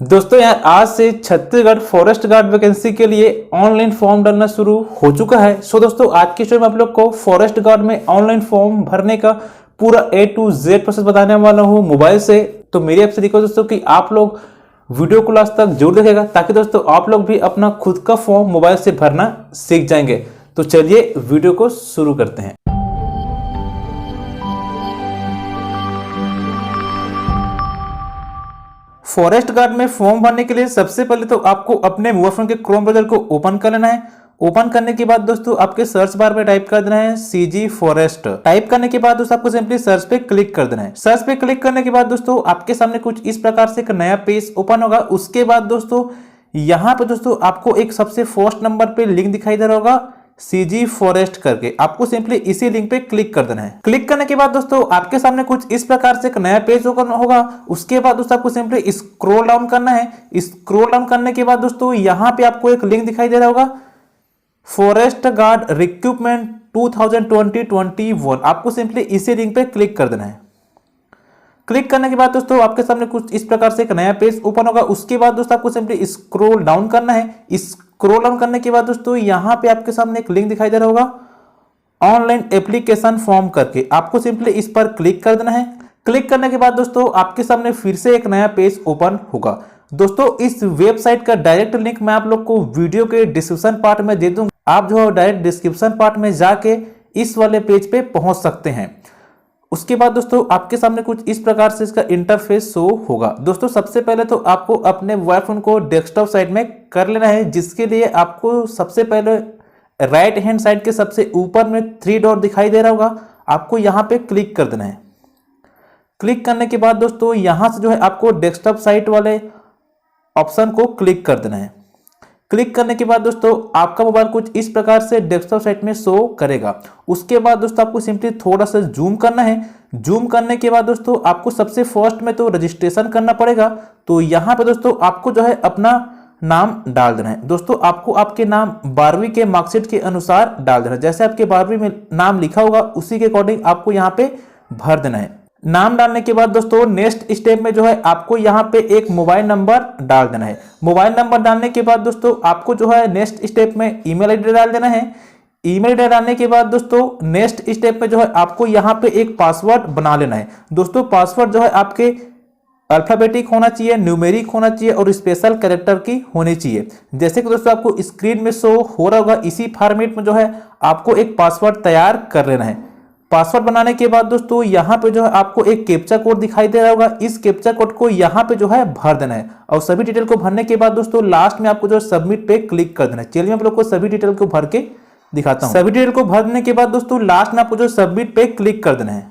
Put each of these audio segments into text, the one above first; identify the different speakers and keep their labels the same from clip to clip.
Speaker 1: दोस्तों यार आज से छत्तीसगढ़ फॉरेस्ट गार्ड वैकेंसी के लिए ऑनलाइन फॉर्म डालना शुरू हो चुका है। सो दोस्तों आज की स्टोरी में आप लोग को फॉरेस्ट गार्ड में ऑनलाइन फॉर्म भरने का पूरा A to Z प्रोसेस बताने वाला हूँ मोबाइल से। तो मेरी आपसे रिक्वेस्ट दोस्तों कि आप लोग वीडियो को लास्ट तक जरूर देखेगा ताकि दोस्तों आप लोग भी अपना खुद का फॉर्म मोबाइल से भरना सीख जाएंगे। तो चलिए वीडियो को शुरू करते हैं। फॉरेस्ट गार्ड में फॉर्म भरने के लिए सबसे पहले तो आपको अपने मोबाइल फोन के क्रोम ब्राउज़र को ओपन कर लेना है। ओपन करने के बाद दोस्तों आपके सर्च बार में टाइप कर देना है CG फॉरेस्ट। टाइप करने के बाद दोस्तों आपको सिंपली सर्च पे क्लिक कर देना है। सर्च पे क्लिक करने के बाद दोस्तों आपके सामने कुछ इस प्रकार से एक नया पेज ओपन होगा। उसके बाद दोस्तों यहाँ पे दोस्तों आपको एक सबसे फर्स्ट नंबर पे लिंक दिखाई दे रहा होगा CG फॉरेस्ट करके, आपको सिंपली इसी लिंक पे क्लिक कर देना है। क्लिक करने के बाद दोस्तों आपके सामने कुछ इस प्रकार से एक नया पेज ओपन होगा। उसके बाद दोस्तों आपको सिंपली स्क्रॉल डाउन करना है। स्क्रॉल डाउन करने के बाद दोस्तों यहाँ पे आपको एक लिंक दिखाई दे रहा होगा फॉरेस्ट गार्ड रिक्रूटमेंट 2020-21। आपको सिंपली इसी लिंक पे क्लिक कर देना है। क्लिक करने के बाद दोस्तों आपके सामने कुछ इस प्रकार से एक नया पेज ओपन होगा। उसके बाद दोस्तों आपको सिंपली स्क्रॉल डाउन करना है। स्क्रॉल डाउन करने के बाद दोस्तों यहाँ पे आपके सामने एक लिंक दिखाई दे रहा होगा ऑनलाइन एप्लीकेशन फॉर्म करके, आपको सिंपली इस पर क्लिक कर देना है। क्लिक करने के बाद दोस्तों आपके सामने फिर से एक नया पेज ओपन होगा। दोस्तों इस वेबसाइट का डायरेक्ट लिंक मैं आप लोग को वीडियो के डिस्क्रिप्शन पार्ट में दे दूंगा। आप जो है डायरेक्ट डिस्क्रिप्शन पार्ट में जाके इस वाले पेज पे पहुंच सकते हैं। उसके बाद दोस्तों आपके सामने कुछ इस प्रकार से इसका इंटरफेस शो होगा। दोस्तों सबसे पहले तो आपको अपने मोबाइल फोन को डेस्कटॉप साइड में कर लेना है, जिसके लिए आपको सबसे पहले राइट हैंड साइड के सबसे ऊपर में 3 डॉट दिखाई दे रहा होगा, आपको यहाँ पे क्लिक कर देना है। क्लिक करने के बाद दोस्तों यहाँ से जो है आपको डेस्कटॉप साइट वाले ऑप्शन को क्लिक कर देना है। क्लिक करने के बाद दोस्तों आपका मोबाइल कुछ इस प्रकार से डेस्कटॉप साइट में शो करेगा। उसके बाद दोस्तों आपको सिंपली थोड़ा सा जूम करना है। जूम करने के बाद दोस्तों आपको सबसे फर्स्ट में तो रजिस्ट्रेशन करना पड़ेगा। तो यहाँ पे दोस्तों आपको जो है अपना नाम डाल देना है। दोस्तों आपको आपके नाम 12वीं के मार्कशीट के अनुसार डाल देना है। जैसे आपके 12वीं में नाम लिखा होगा उसी के अकॉर्डिंग आपको यहाँ पे भर देना है। नाम डालने के बाद दोस्तों नेक्स्ट स्टेप में जो है आपको यहाँ पे एक मोबाइल नंबर डाल देना है। मोबाइल नंबर डालने के बाद दोस्तों आपको जो है नेक्स्ट स्टेप में ईमेल आईडी डाल देना है। ईमेल आईडी डालने के बाद दोस्तों नेक्स्ट स्टेप में जो है आपको यहाँ पे एक पासवर्ड बना लेना है। दोस्तों पासवर्ड जो है आपके अल्फाबेटिक होना चाहिए, न्यूमेरिक होना चाहिए और स्पेशल कैरेक्टर की होनी चाहिए। जैसे कि दोस्तों आपको स्क्रीन में शो हो रहा होगा, इसी फॉर्मेट में जो है आपको एक पासवर्ड तैयार कर लेना है। पासवर्ड बनाने के बाद दोस्तों यहाँ पे जो है आपको एक कैप्चा कोड दिखाई दे रहा होगा, इस कैप्चा कोड को यहाँ पे जो है भर देना है। और सभी डिटेल को भरने के बाद दोस्तों लास्ट में आपको जो सबमिट पे क्लिक कर देना है। चलिए मैं आप लोग को सभी डिटेल को भर के दिखाता हूँ। सभी डिटेल को भरने के बाद दोस्तों लास्ट में आपको जो सबमिट पे क्लिक कर देना है।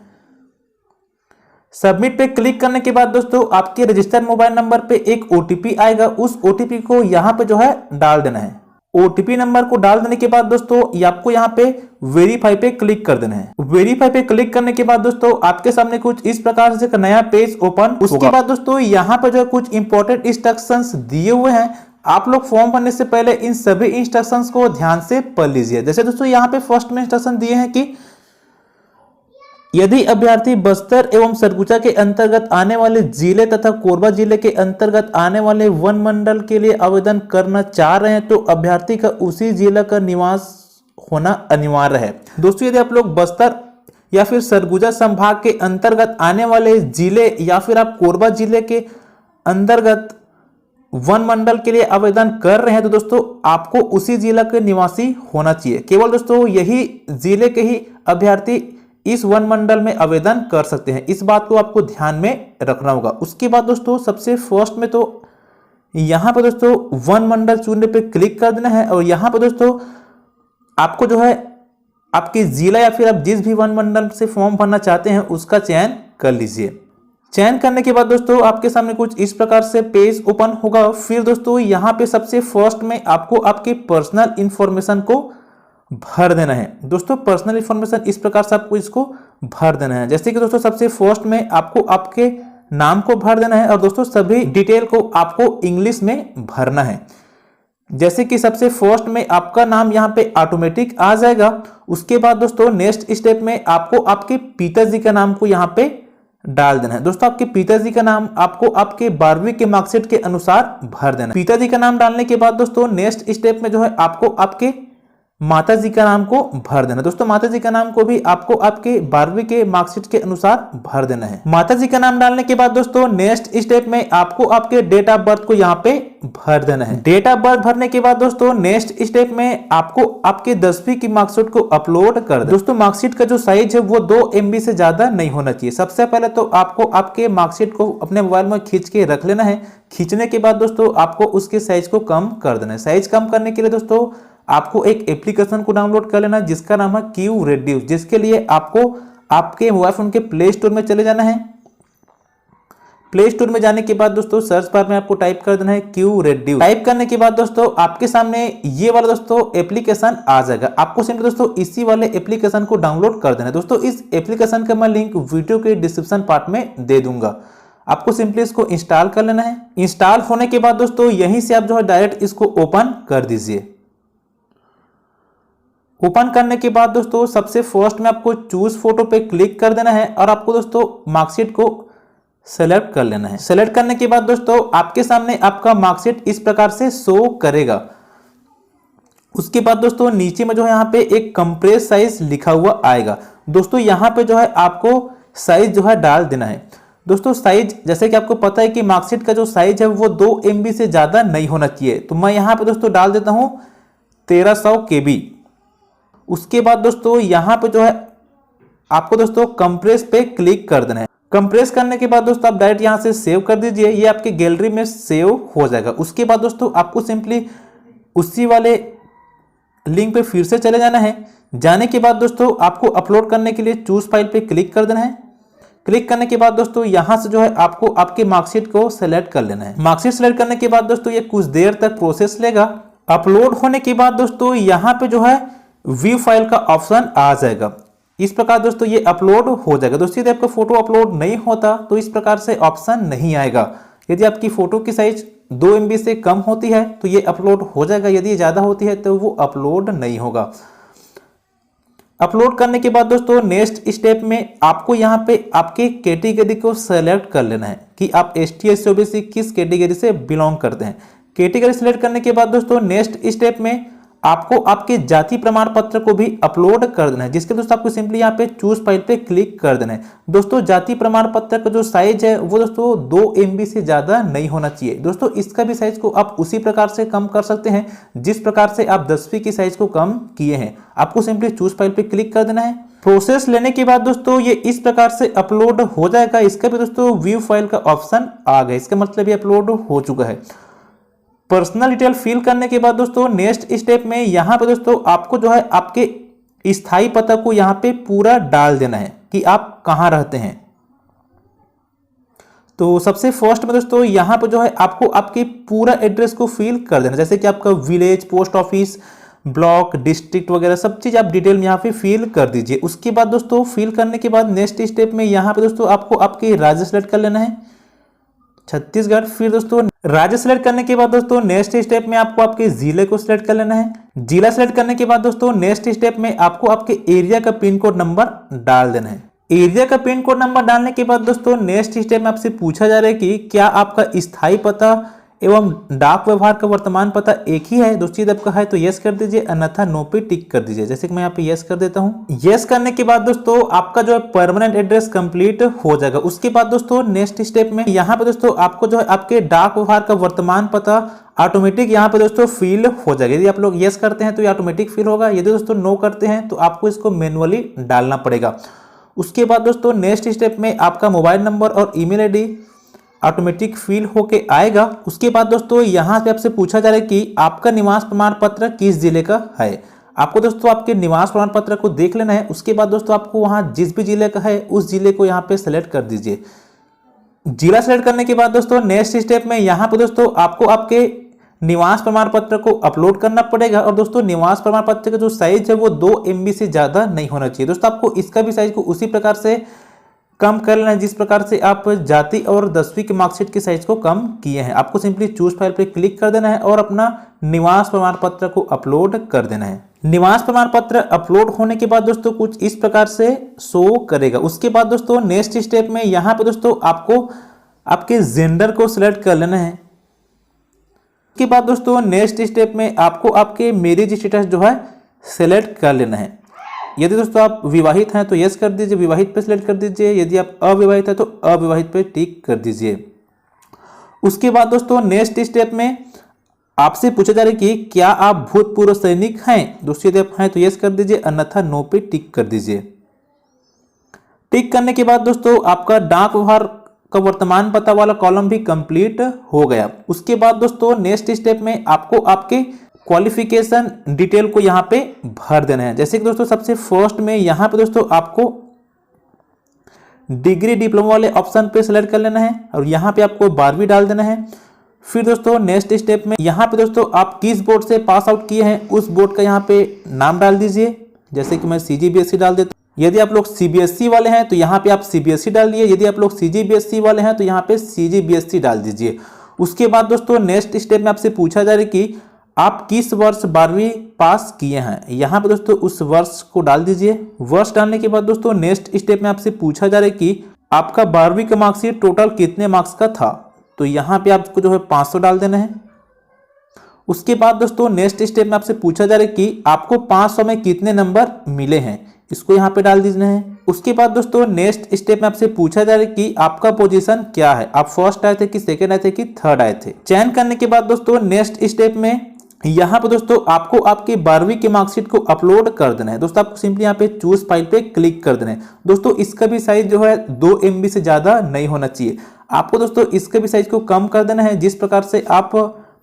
Speaker 1: सबमिट पे क्लिक करने के बाद दोस्तों आपके रजिस्टर्ड मोबाइल नंबर पे एक OTP आएगा, उस OTP को यहाँ पे जो है डाल देना है। OTP नंबर को डाल देने के बाद दोस्तों ये आपको यहाँ पे वेरीफाई पे क्लिक कर देना है। वेरीफाई पे क्लिक करने के बाद दोस्तों आपके सामने कुछ इस प्रकार से एक नया पेज ओपन। उसके बाद दोस्तों यहाँ पे जो है कुछ इंपॉर्टेंट इंस्ट्रक्शंस दिए हुए हैं। आप लोग फॉर्म भरने से पहले इन सभी इंस्ट्रक्शंस को ध्यान से पढ़ लीजिए। जैसे दोस्तों यहाँ पे फर्स्ट में इंस्ट्रक्शन दिए हैं कि यदि अभ्यर्थी बस्तर एवं सरगुजा के अंतर्गत आने वाले जिले तथा कोरबा जिले के अंतर्गत आने वाले वन मंडल के लिए आवेदन करना चाह रहे हैं तो अभ्यर्थी का उसी जिला का निवास होना अनिवार्य है। दोस्तों यदि आप लोग बस्तर या फिर सरगुजा संभाग के अंतर्गत आने वाले जिले या फिर आप कोरबा जिले के अंतर्गत वन मंडल के लिए आवेदन कर रहे हैं तो दोस्तों आपको उसी जिला के निवासी होना चाहिए। केवल दोस्तों यही जिले के ही अभ्यर्थी इस वन मंडल में आवेदन कर सकते हैं, इस बात को आपको ध्यान में रखना होगा। उसके बाद दोस्तों सबसे फर्स्ट में तो यहाँ पे दोस्तों वन मंडल चुनने पे क्लिक कर देना है और यहाँ पे दोस्तों आपको जो है आपके जिला या फिर आप जिस भी वन मंडल से फॉर्म भरना चाहते हैं उसका चयन कर लीजिए। चयन करने के बाद दोस्तों आपके सामने कुछ इस प्रकार से पेज ओपन होगा। फिर दोस्तों यहाँ पे सबसे फर्स्ट में आपको आपके पर्सनल इंफॉर्मेशन को भर देना है। दोस्तों पर्सनल इंफॉर्मेशन इस प्रकार से आपको इसको भर देना है। जैसे कि दोस्तों सबसे फर्स्ट में आपको आपके नाम को भर देना है और दोस्तों सभी डिटेल को आपको इंग्लिश में भरना है। जैसे कि सबसे फर्स्ट में आपका नाम यहाँ पे ऑटोमेटिक आ जाएगा। उसके बाद दोस्तों नेक्स्ट स्टेप में आपको आपके पिताजी का नाम को यहाँ पे डाल देना है। दोस्तों आपके पिताजी का नाम आपको आपके 12वीं के मार्कशीट के अनुसार भर देना है। पिताजी का नाम डालने के बाद दोस्तों नेक्स्ट स्टेप में जो है आपको आपके माताजी का नाम को भर देना। दोस्तों माताजी का नाम को भी आपको आपके 12वीं के मार्कशीट के अनुसार भर देना है। माताजी का नाम डालने के बाद दोस्तों नेक्स्ट स्टेप में आपको आपके डेट ऑफ बर्थ को यहाँ पे भर देना है। डेट ऑफ बर्थ भरने के बाद दोस्तों नेक्स्ट स्टेप में आपको आपके 10वीं की मार्कशीट को अपलोड कर देना। दोस्तों मार्कशीट का जो साइज है वो 2 MB से ज्यादा नहीं होना चाहिए। सबसे पहले तो आपको आपके मार्कशीट को अपने मोबाइल में खींच के रख लेना है। खींचने के बाद दोस्तों आपको उसके साइज को कम कर देना है। साइज कम करने के लिए दोस्तों आपको एक एप्लीकेशन को डाउनलोड कर लेना जिसका नाम है क्यू रेड्यूस, जिसके लिए आपको आपके मोबाइल फोन के प्ले स्टोर में चले जाना है। प्ले स्टोर में जाने के बाद दोस्तों सर्च बार में आपको टाइप कर देना है क्यू रेड्यूस। टाइप करने के बाद दोस्तों आपके सामने ये वाला दोस्तों एप्लीकेशन आ जाएगा। आपको सिंपली दोस्तों इसी वाले एप्लीकेशन को डाउनलोड कर देना है। दोस्तों इस एप्लीकेशन का मैं लिंक वीडियो के डिस्क्रिप्शन पार्ट में दे दूंगा। आपको सिंपली इसको इंस्टॉल कर लेना है। इंस्टॉल होने के बाद दोस्तों यहीं से आप जो है डायरेक्ट इसको ओपन कर दीजिए। ओपन करने के बाद दोस्तों सबसे फर्स्ट में आपको चूज फोटो पे क्लिक कर देना है और आपको दोस्तों मार्कशीट को सेलेक्ट कर लेना है। सेलेक्ट करने के बाद दोस्तों आपके सामने आपका मार्कशीट इस प्रकार से शो करेगा। उसके बाद दोस्तों नीचे में जो है यहाँ पे एक कंप्रेस साइज लिखा हुआ आएगा। दोस्तों यहाँ पे जो है आपको साइज जो है डाल देना है। दोस्तों साइज जैसे कि आपको पता है कि मार्कशीट का जो साइज है वो 2 MB से ज्यादा नहीं होना चाहिए। तो मैं यहाँ पे दोस्तों डाल देता हूँ 1300 KB। उसके बाद दोस्तों यहाँ पे जो है आपको दोस्तों कंप्रेस पे क्लिक कर देना है। कंप्रेस करने के बाद दोस्तों आप डायरेक्ट यहाँ से सेव कर दीजिए। ये आपके गैलरी में सेव हो जाएगा। उसके बाद दोस्तों आपको सिंपली उसी वाले लिंक पे फिर से चले जाना है। जाने के बाद दोस्तों आपको अपलोड करने के लिए चूज फाइल पे क्लिक कर देना है। क्लिक करने के बाद दोस्तों यहाँ से जो है आपको आपके मार्कशीट को सेलेक्ट कर लेना है। मार्कशीट सेलेक्ट करने के बाद दोस्तों ये कुछ देर तक प्रोसेस लेगा। अपलोड होने के बाद दोस्तों यहाँ पे जो है व्यू फाइल का ऑप्शन आ जाएगा। इस प्रकार दोस्तों ये अपलोड हो जाएगा। दोस्तों यदि आपका फोटो अपलोड नहीं होता तो इस प्रकार से ऑप्शन नहीं आएगा। यदि आपकी फोटो की साइज 2 MB से कम होती है तो ये अपलोड हो जाएगा। यदि ज्यादा होती है तो वो अपलोड नहीं होगा। अपलोड करने के बाद दोस्तों नेक्स्ट स्टेप में आपको यहाँ पे आपके कैटेगरी को सेलेक्ट कर लेना है कि आप ST SC OBC किस कैटेगरी से बिलोंग करते हैं। कैटेगरी सेलेक्ट करने के बाद दोस्तों नेक्स्ट स्टेप में आपको आपके जाति प्रमाण पत्र को भी अपलोड कर देना है, जिसके दोस्तों आपको सिंपली यहाँ पे चूज फाइल पे क्लिक कर देना है। दोस्तों जाति प्रमाण पत्र का जो साइज है वो दोस्तों 2 MB से ज्यादा नहीं होना चाहिए। दोस्तों इसका भी साइज को आप उसी प्रकार से कम कर सकते हैं जिस प्रकार से आप 10वीं की साइज को कम किए हैं। आपको सिंपली चूज फाइल पे क्लिक कर देना है। प्रोसेस लेने के बाद दोस्तों ये इस प्रकार से अपलोड हो जाएगा। इसका भी दोस्तों व्यू फाइल का ऑप्शन आ गया। इसका मतलब ये अपलोड हो चुका है। पर्सनल डिटेल फिल करने के बाद दोस्तों नेक्स्ट स्टेप में यहाँ पे दोस्तों आपको जो है आपके स्थायी पता को यहाँ पे पूरा डाल देना है कि आप कहाँ रहते हैं। तो सबसे फर्स्ट में दोस्तों यहाँ पे जो है आपको आपके पूरा एड्रेस को फिल कर देना, जैसे कि आपका village, post office, block, district वगैरह सब चीज आप डिटेल में यहाँ पे फिल कर दीजिए। उसके बाद दोस्तों फिल करने के बाद नेक्स्ट स्टेप में यहाँ पे दोस्तों आपको आपके राज्य सेलेक्ट कर लेना है, छत्तीसगढ़। फिर दोस्तों राज्य सेलेक्ट करने के बाद दोस्तों नेक्स्ट स्टेप में आपको आपके जिले को सिलेक्ट कर लेना है। जिला सेलेक्ट करने के बाद दोस्तों नेक्स्ट स्टेप में आपको आपके एरिया का पिन कोड नंबर डाल देना है। एरिया का पिन कोड नंबर डालने के बाद दोस्तों नेक्स्ट स्टेप में आपसे पूछा जा रहा है कि क्या आपका स्थायी पता एवं डाक व्यवहार का वर्तमान पता एक ही है। दोस्तों यदि आपका है तो यस कर दीजिए, अन्यथा नो पे टिक कर दीजिए। जैसे कि मैं यहाँ पे यस कर देता हूँ। यस करने के बाद दोस्तों आपका जो है परमानेंट एड्रेस कंप्लीट हो जाएगा। उसके बाद दोस्तों नेक्स्ट स्टेप में यहाँ पे दोस्तों आपको जो है आपके डाक व्यवहार का वर्तमान पता ऑटोमेटिक यहाँ पे दोस्तों फिल हो जाएगा। यदि आप लोग यस करते हैं तो ये ऑटोमेटिक फिल होगा। यदि दोस्तों नो करते हैं तो आपको इसको मैनुअली डालना पड़ेगा। उसके बाद दोस्तों नेक्स्ट स्टेप में आपका मोबाइल नंबर और ईमेल आईडी ऑटोमेटिक फिल होके आएगा। उसके बाद दोस्तों यहाँ पे आपसे पूछा जा रहा है कि आपका निवास प्रमाण पत्र किस जिले का है। आपको दोस्तों आपके निवास प्रमाण पत्र को देख लेना है। उसके बाद दोस्तों आपको वहाँ जिस भी जिले का है उस जिले को यहाँ पे सेलेक्ट कर दीजिए। जिला सेलेक्ट करने के बाद दोस्तों नेक्स्ट स्टेप में यहाँ पे दोस्तों आपको आपके निवास प्रमाण पत्र को अपलोड करना पड़ेगा। और दोस्तों निवास प्रमाण पत्र का जो साइज है वो 2 MB से ज्यादा नहीं होना चाहिए। दोस्तों आपको इसका भी साइज को उसी प्रकार से कम कर लेना है जिस प्रकार से आप जाति और 10वीं के मार्कशीट के साइज को कम किए हैं। आपको सिंपली चूज फाइल पे क्लिक कर देना है और अपना निवास प्रमाण पत्र को अपलोड कर देना है। निवास प्रमाण पत्र अपलोड होने के बाद दोस्तों कुछ इस प्रकार से शो करेगा। उसके बाद दोस्तों नेक्स्ट स्टेप में यहाँ पे दोस्तों आपको आपके जेंडर को सिलेक्ट कर लेना है। उसके बाद दोस्तों नेक्स्ट स्टेप में आपको आपके मैरिज स्टेटस जो है सेलेक्ट कर लेना है। यदि दोस्तों आप विवाहित हैं तो यस कर दीजिए, विवाहित पे सिलेक्ट कर दीजिए। यदि आप अविवाहित हैं तो अविवाहित पे टिक कर दीजिए। उसके बाद दोस्तों नेक्स्ट स्टेप में आपसे पूछा जा रहा है कि क्या आप भूतपूर्व सैनिक हैं। दोस्तों यदि आप हैं तो यस कर दीजिए, अन्यथा नो पे टिक कर दीजिए। टिक करने के बाद दोस्तों आपका डाक व्यवहार का वर्तमान पता वाला कॉलम भी कंप्लीट हो गया। उसके बाद दोस्तों नेक्स्ट स्टेप में आपको आपके क्वालिफिकेशन डिटेल को यहाँ पे भर देना है। जैसे कि दोस्तों सबसे फर्स्ट में यहाँ पे दोस्तों आपको डिग्री डिप्लोमा वाले ऑप्शन पे सिलेक्ट कर लेना है और यहाँ पे आपको 12वीं डाल देना है। फिर दोस्तों नेक्स्ट स्टेप में यहाँ पे दोस्तों आप किस बोर्ड से पास आउट किए हैं उस बोर्ड का यहाँ पे नाम डाल दीजिए। जैसे कि मैं CGBSE डाल देता हूँ। यदि आप लोग CBSE वाले हैं तो यहाँ पे आप CBSE डाल दिए। यदि आप लोग CGBSE वाले हैं तो यहाँ पे CGBSE डाल दीजिए। उसके बाद दोस्तों नेक्स्ट स्टेप में आपसे पूछा जा रहा है कि आप किस वर्ष 12वीं पास किए हैं। यहाँ पे दोस्तों उस वर्ष को डाल दीजिए। वर्ष डालने के बाद दोस्तों नेक्स्ट स्टेप में आपसे पूछा जा रहा है कि आपका 12वीं का मार्कशीट टोटल कितने मार्क्स का था। तो यहाँ पे आपको जो है 500 डाल देना है। उसके बाद दोस्तों नेक्स्ट स्टेप में आपसे पूछा जा रहा है कि आपको 500 में कितने नंबर मिले हैं, इसको यहाँ पे डाल दीजिए है। उसके बाद दोस्तों नेक्स्ट स्टेप में आपसे पूछा जा रहा है कि आपका पोजीशन क्या है, आप फर्स्ट आए थे कि सेकंड आए थे कि थर्ड आए थे। चयन करने के बाद दोस्तों नेक्स्ट स्टेप में यहाँ पे दोस्तों आपको आपके 12वीं के मार्कशीट को अपलोड कर देना है। दोस्तों आपको सिंपली यहाँ पे चूज फाइल पे क्लिक कर देना है। दोस्तों इसका भी साइज जो है 2 MB से ज्यादा नहीं होना चाहिए। आपको दोस्तों इसके भी साइज को कम कर देना है जिस प्रकार से आप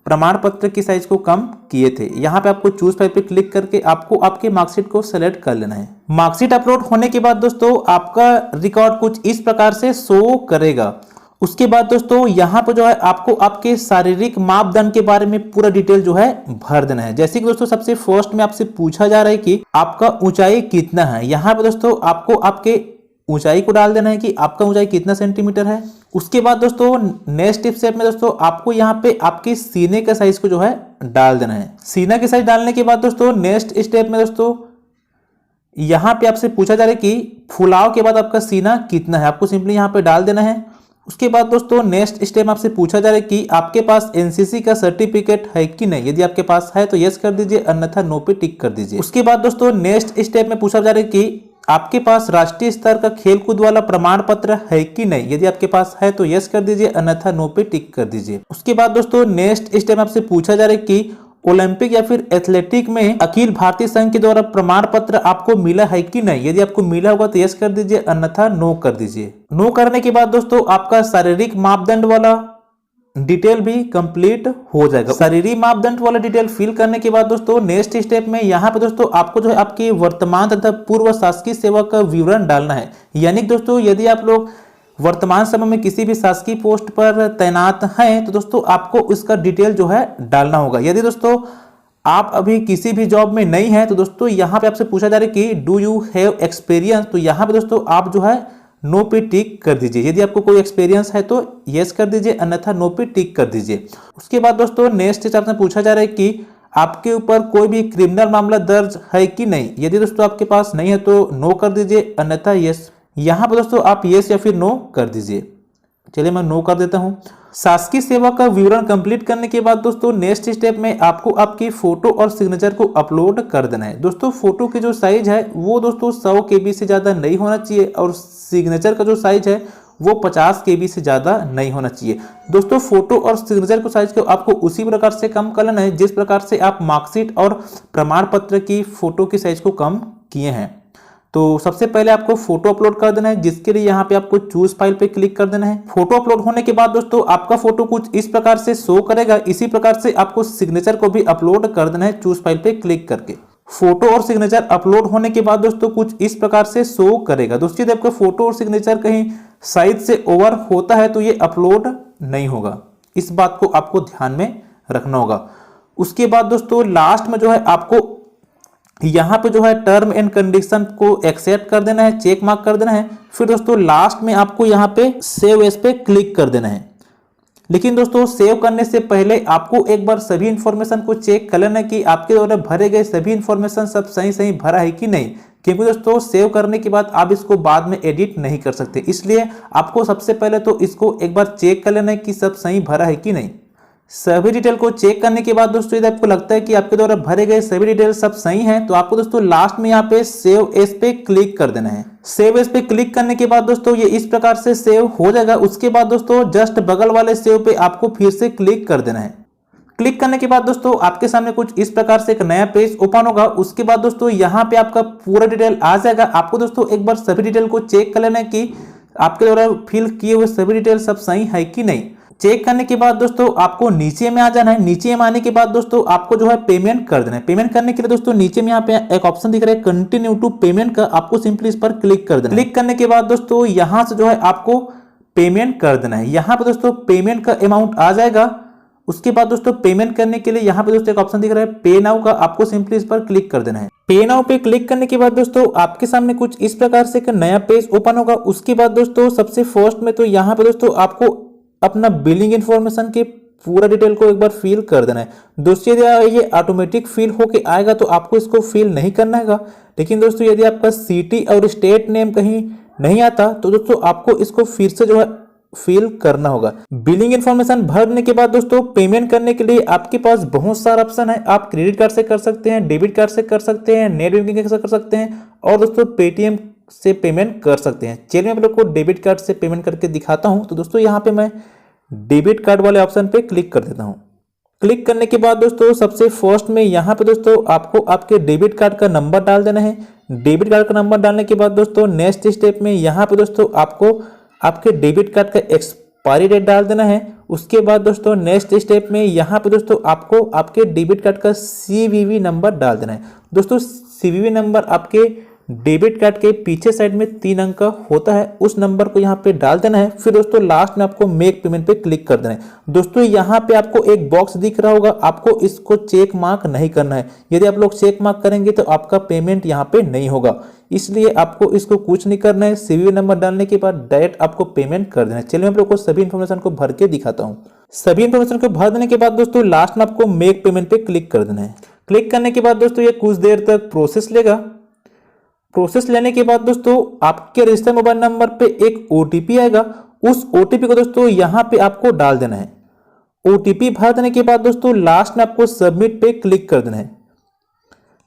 Speaker 1: प्रमाण पत्र की साइज को कम किए थे। यहाँ पे आपको चूज फाइल पे क्लिक करके आपको आपके मार्कशीट को सेलेक्ट कर लेना है। मार्कशीट अपलोड होने के बाद दोस्तों आपका रिकॉर्ड कुछ इस प्रकार से शो करेगा। उसके बाद दोस्तों यहाँ पे जो है आपको आपके शारीरिक मापदंड के बारे में पूरा डिटेल जो है भर देना है। जैसे कि दोस्तों सबसे फर्स्ट में आपसे पूछा जा रहा है कि आपका ऊंचाई कितना है। यहाँ पे दोस्तों आपको आपके ऊंचाई को डाल देना है कि आपका ऊंचाई कितना सेंटीमीटर है। उसके बाद दोस्तों नेक्स्ट स्टेप में दोस्तों आपको यहाँ पे आपके सीने का साइज को जो है डाल देना है। सीना के साइज डालने के बाद दोस्तों नेक्स्ट स्टेप में दोस्तों यहाँ पे आपसे पूछा जा रहा है कि फुलाव के बाद आपका सीना कितना है, आपको सिंपली यहाँ पे डाल देना है। उसके बाद दोस्तों नेक्स्ट स्टेप आपसे पूछा जा रहा है कि आपके पास NCC का सर्टिफिकेट है कि नहीं। यदि आपके पास है तो यस कर दीजिए, अन्यथा नो पे टिक कर दीजिए। उसके बाद दोस्तों नेक्स्ट स्टेप में पूछा जा रहा है कि आपके पास राष्ट्रीय स्तर का खेलकूद वाला प्रमाण पत्र है कि नहीं। यदि आपके पास है तो यस कर दीजिए, अन्यथा नो पे टिक कर दीजिए। उसके बाद दोस्तों नेक्स्ट स्टेप आपसे पूछा जा रहा है कि ओलंपिक या फिर एथलेटिक में अखिल भारतीय संघ के द्वारा प्रमाण पत्र आपको मिला है कि नहीं। यदि आपको मिला होगा तो यस कर दीजिए, अन्यथा नो कर दीजिए। नो करने के बाद दोस्तों आपका शारीरिक मापदंड वाला डिटेल भी कंप्लीट हो जाएगा। शारीरिक मापदंड वाला डिटेल फिल करने के बाद दोस्तों नेक्स्ट स्टेप में यहाँ पे दोस्तों आपको जो है आपकी वर्तमान तथा पूर्व शासकीय सेवा का विवरण डालना है। यानी दोस्तों यदि आप लोग वर्तमान समय में किसी भी शासकीय पोस्ट पर तैनात हैं तो दोस्तों आपको उसका डिटेल जो है डालना होगा। यदि दोस्तों आप अभी किसी भी जॉब में नहीं है तो दोस्तों यहाँ पे आपसे पूछा जा रहा है कि डू यू हैव एक्सपीरियंस। तो यहाँ पे दोस्तों आप जो है नो पे टिक कर दीजिए। यदि आपको कोई एक्सपीरियंस है तो यस कर दीजिए, अन्यथा नो पे टिक कर दीजिए। उसके बाद दोस्तों नेक्स्ट स्टेप में पूछा जा रहा है कि आपके ऊपर कोई भी क्रिमिनल मामला दर्ज है कि नहीं। यदि दोस्तों आपके पास नहीं है तो नो कर दीजिए, अन्यथा यस। यहाँ पर दोस्तों आप यस या फिर नो कर दीजिए। चलिए मैं नो कर देता हूँ। शासकीय सेवा का विवरण कंप्लीट करने के बाद दोस्तों नेक्स्ट स्टेप में आपको आपकी फोटो और सिग्नेचर को अपलोड कर देना है। दोस्तों फोटो की जो साइज है वो दोस्तों 100 KB से ज्यादा नहीं होना चाहिए और सिग्नेचर का जो साइज है वो 50 KB से ज्यादा नहीं होना चाहिए। दोस्तों फोटो और सिग्नेचर को साइज को आपको उसी प्रकार से कम कर लेना है जिस प्रकार से आप मार्कशीट और प्रमाण पत्र की फोटो की साइज को कम किए हैं। तो सबसे पहले आपको फोटो अपलोड कर देना है, जिसके लिए यहाँ पे आपको चूज फाइल पे क्लिक कर देना है। फोटो अपलोड होने के बाद दोस्तों आपका फोटो कुछ इस प्रकार से शो करेगा। इसी प्रकार से आपको सिग्नेचर को भी अपलोड कर देना है चूज फाइल पे क्लिक करके। फोटो और सिग्नेचर अपलोड होने के बाद दोस्तों कुछ इस प्रकार से शो करेगा। दोस्तों यदि आपका फोटो और सिग्नेचर कहीं साइज से ओवर होता है तो ये अपलोड नहीं होगा, इस बात को आपको ध्यान में रखना होगा। उसके बाद दोस्तों लास्ट में जो है आपको यहाँ पे जो है टर्म एंड कंडीशन को एक्सेप्ट कर देना है, चेक मार्क कर देना है। फिर दोस्तों लास्ट में आपको यहाँ पे सेव एज पे क्लिक कर देना है। लेकिन दोस्तों सेव करने से पहले आपको एक बार सभी इंफॉर्मेशन को चेक कर लेना कि आपके द्वारा भरे गए सभी इंफॉर्मेशन सब सही सही भरा है कि नहीं, क्योंकि दोस्तों सेव करने के बाद आप इसको बाद में एडिट नहीं कर सकते। इसलिए आपको सबसे पहले तो इसको एक बार चेक कर लेना है कि सब सही भरा है कि नहीं। सभी डिटेल को चेक करने के बाद दोस्तों यदि आपको लगता है कि आपके द्वारा भरे गए सभी डिटेल सब सही हैं, तो आपको दोस्तों लास्ट में यहाँ पे सेव एज पे क्लिक कर देना है। सेव एज पे क्लिक करने के बाद दोस्तों ये इस प्रकार से सेव हो जाएगा। उसके बाद दोस्तों जस्ट बगल वाले सेव पे आपको फिर से क्लिक कर देना है। क्लिक करने के बाद दोस्तों आपके सामने कुछ इस प्रकार से एक नया पेज ओपन होगा। उसके बाद दोस्तों यहाँ पे आपका पूरा डिटेल आ जाएगा। आपको दोस्तों एक बार सभी डिटेल को चेक कर लेना है कि आपके द्वारा फिल किए हुए सभी डिटेल सब सही है कि नहीं। चेक करने के बाद दोस्तों आपको नीचे में आ जाना है। नीचे में आने के बाद दोस्तों आपको जो है पेमेंट कर देना है। पेमेंट करने के लिए दोस्तों नीचे में यहाँ पे एक ऑप्शन दिख रहा है कंटिन्यू टू पेमेंट का, आपको सिंपली इस पर क्लिक कर देना है। क्लिक करने के बाद दोस्तों यहाँ से जो है आपको पेमेंट कर देना है। यहाँ पे दोस्तों पेमेंट का अमाउंट आ जाएगा। उसके बाद दोस्तों पेमेंट करने के लिए यहाँ पे दोस्तों एक ऑप्शन दिख रहा है पे नाउ का, आपको सिंपली इस पर क्लिक कर देना है। पे नाउ पे क्लिक करने के बाद दोस्तों आपके सामने कुछ इस प्रकार से एक नया पेज ओपन होगा। उसके बाद दोस्तों सबसे फर्स्ट में तो यहाँ पे दोस्तों आपको अपना बिलिंग इन्फॉर्मेशन के पूरा डिटेल को एक बार फिल कर देना है। दोस्तों यदि ये ऑटोमेटिक फिल होके आएगा तो आपको इसको फिल नहीं करना है। लेकिन दोस्तों यदि आपका सिटी और स्टेट नेम कहीं नहीं आता तो दोस्तों आपको इसको फिर से जो है फिल करना होगा। बिलिंग इन्फॉर्मेशन भरने के बाद दोस्तों पेमेंट करने के लिए आपके पास बहुत सारा ऑप्शन है। आप क्रेडिट कार्ड से कर सकते हैं, डेबिट कार्ड से कर सकते हैं, नेट बैंकिंग से कर सकते हैं और दोस्तों पेटीएम से पेमेंट कर सकते हैं। चलिए मैं आप लोग को डेबिट कार्ड से पेमेंट करके दिखाता हूं। तो दोस्तों यहाँ पे मैं डेबिट कार्ड वाले ऑप्शन पे क्लिक कर देता हूं। क्लिक करने के बाद दोस्तों सबसे फर्स्ट में यहाँ पे दोस्तों आपको आपके डेबिट कार्ड का नंबर डाल देना है। डेबिट कार्ड का नंबर डालने के बाद दोस्तों नेक्स्ट स्टेप में यहाँ पे दोस्तों आपको आपके डेबिट कार्ड का एक्सपायरी डेट डाल देना है। उसके बाद दोस्तों नेक्स्ट स्टेप में यहाँ पे दोस्तों आपको आपके डेबिट कार्ड का CVV नंबर डाल देना है। दोस्तों CVV नंबर आपके डेबिट कार्ड के पीछे साइड में 3 अंक का होता है, उस नंबर को यहाँ पे डाल देना है। फिर दोस्तों लास्ट में आपको मेक पेमेंट पे क्लिक कर देना है। दोस्तों यहाँ पे आपको एक बॉक्स दिख रहा होगा, आपको इसको चेक मार्क नहीं करना है। यदि आप लोग चेक मार्क करेंगे तो आपका पेमेंट यहाँ पे नहीं होगा, इसलिए आपको इसको कुछ नहीं करना है। CVV नंबर डालने के बाद डायरेक्ट आपको पेमेंट कर देना है। चलिए मैं आप लोग को सभी इन्फॉर्मेशन को भर के दिखाता हूँ। सभी इन्फॉर्मेशन को भर देने के बाद दोस्तों लास्ट में आपको मेक पेमेंट पे क्लिक कर देना है। क्लिक करने के बाद दोस्तों ये कुछ देर तक प्रोसेस लेगा। प्रोसेस लेने के बाद दोस्तों आपके रजिस्टर्ड मोबाइल नंबर पे एक OTP आएगा। उस OTP को दोस्तों यहाँ पे आपको डाल देना है। OTP भर देने के बाद दोस्तों लास्ट में आपको सबमिट पे क्लिक कर देना है।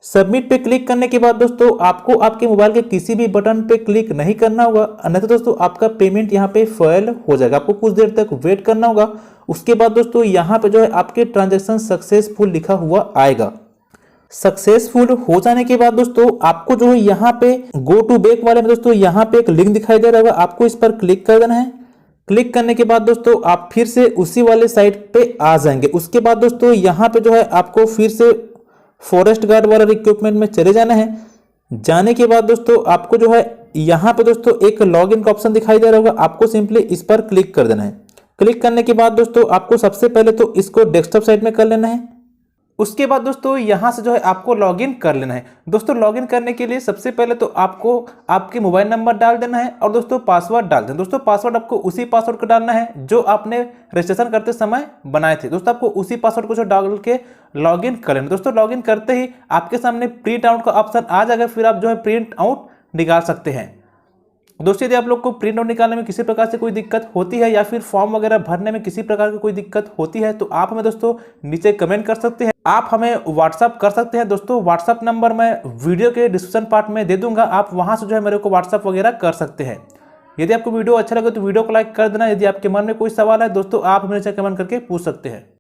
Speaker 1: सबमिट पे क्लिक करने के बाद दोस्तों आपको आपके मोबाइल के किसी भी बटन पे क्लिक नहीं करना होगा, अन्यथा दोस्तों आपका पेमेंट यहाँ पे फेल हो जाएगा। आपको कुछ देर तक वेट करना होगा। उसके बाद दोस्तों यहाँ पे जो है आपके ट्रांजेक्शन सक्सेसफुल लिखा हुआ आएगा। सक्सेसफुल हो जाने के बाद दोस्तों आपको जो है यहाँ पे गो टू बैक वाले में दोस्तों यहाँ पे एक लिंक दिखाई दे रहा होगा, आपको इस पर क्लिक कर देना है। क्लिक करने के बाद दोस्तों आप फिर से उसी वाले साइट पे आ जाएंगे। उसके बाद दोस्तों यहाँ पे जो है आपको फिर से फॉरेस्ट गार्ड वाला रिक्रूटमेंट में चले जाना है। जाने के बाद दोस्तों आपको जो है यहाँ पे दोस्तों एक लॉगिन का ऑप्शन दिखाई दे रहा होगा, आपको सिंपली इस पर क्लिक कर देना है। क्लिक करने के बाद दोस्तों आपको सबसे पहले तो इसको डेस्कटॉप साइड में कर लेना है। उसके बाद दोस्तों यहाँ से जो है आपको लॉगिन कर लेना है। दोस्तों लॉगिन करने के लिए सबसे पहले तो आपको आपके मोबाइल नंबर डाल देना है और दोस्तों पासवर्ड डाल देना। दोस्तों पासवर्ड आपको उसी पासवर्ड को डालना है जो आपने रजिस्ट्रेशन करते समय बनाए थे। दोस्तों आपको उसी पासवर्ड को जो डाल के लॉगिन कर लेना। दोस्तों लॉगिन करते ही आपके सामने प्रिंट आउट का ऑप्शन आ जाएगा, फिर आप जो है प्रिंट आउट निकाल सकते हैं। दोस्तों यदि आप लोग को प्रिंट आउट निकालने में किसी प्रकार से कोई दिक्कत होती है या फिर फॉर्म वगैरह भरने में किसी प्रकार की कोई दिक्कत होती है तो आप हमें दोस्तों नीचे कमेंट कर सकते हैं। आप हमें व्हाट्सअप कर सकते हैं। दोस्तों व्हाट्सअप नंबर मैं वीडियो के डिस्क्रिप्शन पार्ट में दे दूंगा, आप वहां से जो है मेरे को व्हाट्सअप वगैरह कर सकते हैं। यदि आपको वीडियो अच्छा लगे तो वीडियो को लाइक कर देना। यदि आपके मन में कोई सवाल है दोस्तों आप हमें नीचे कमेंट करके पूछ सकते हैं।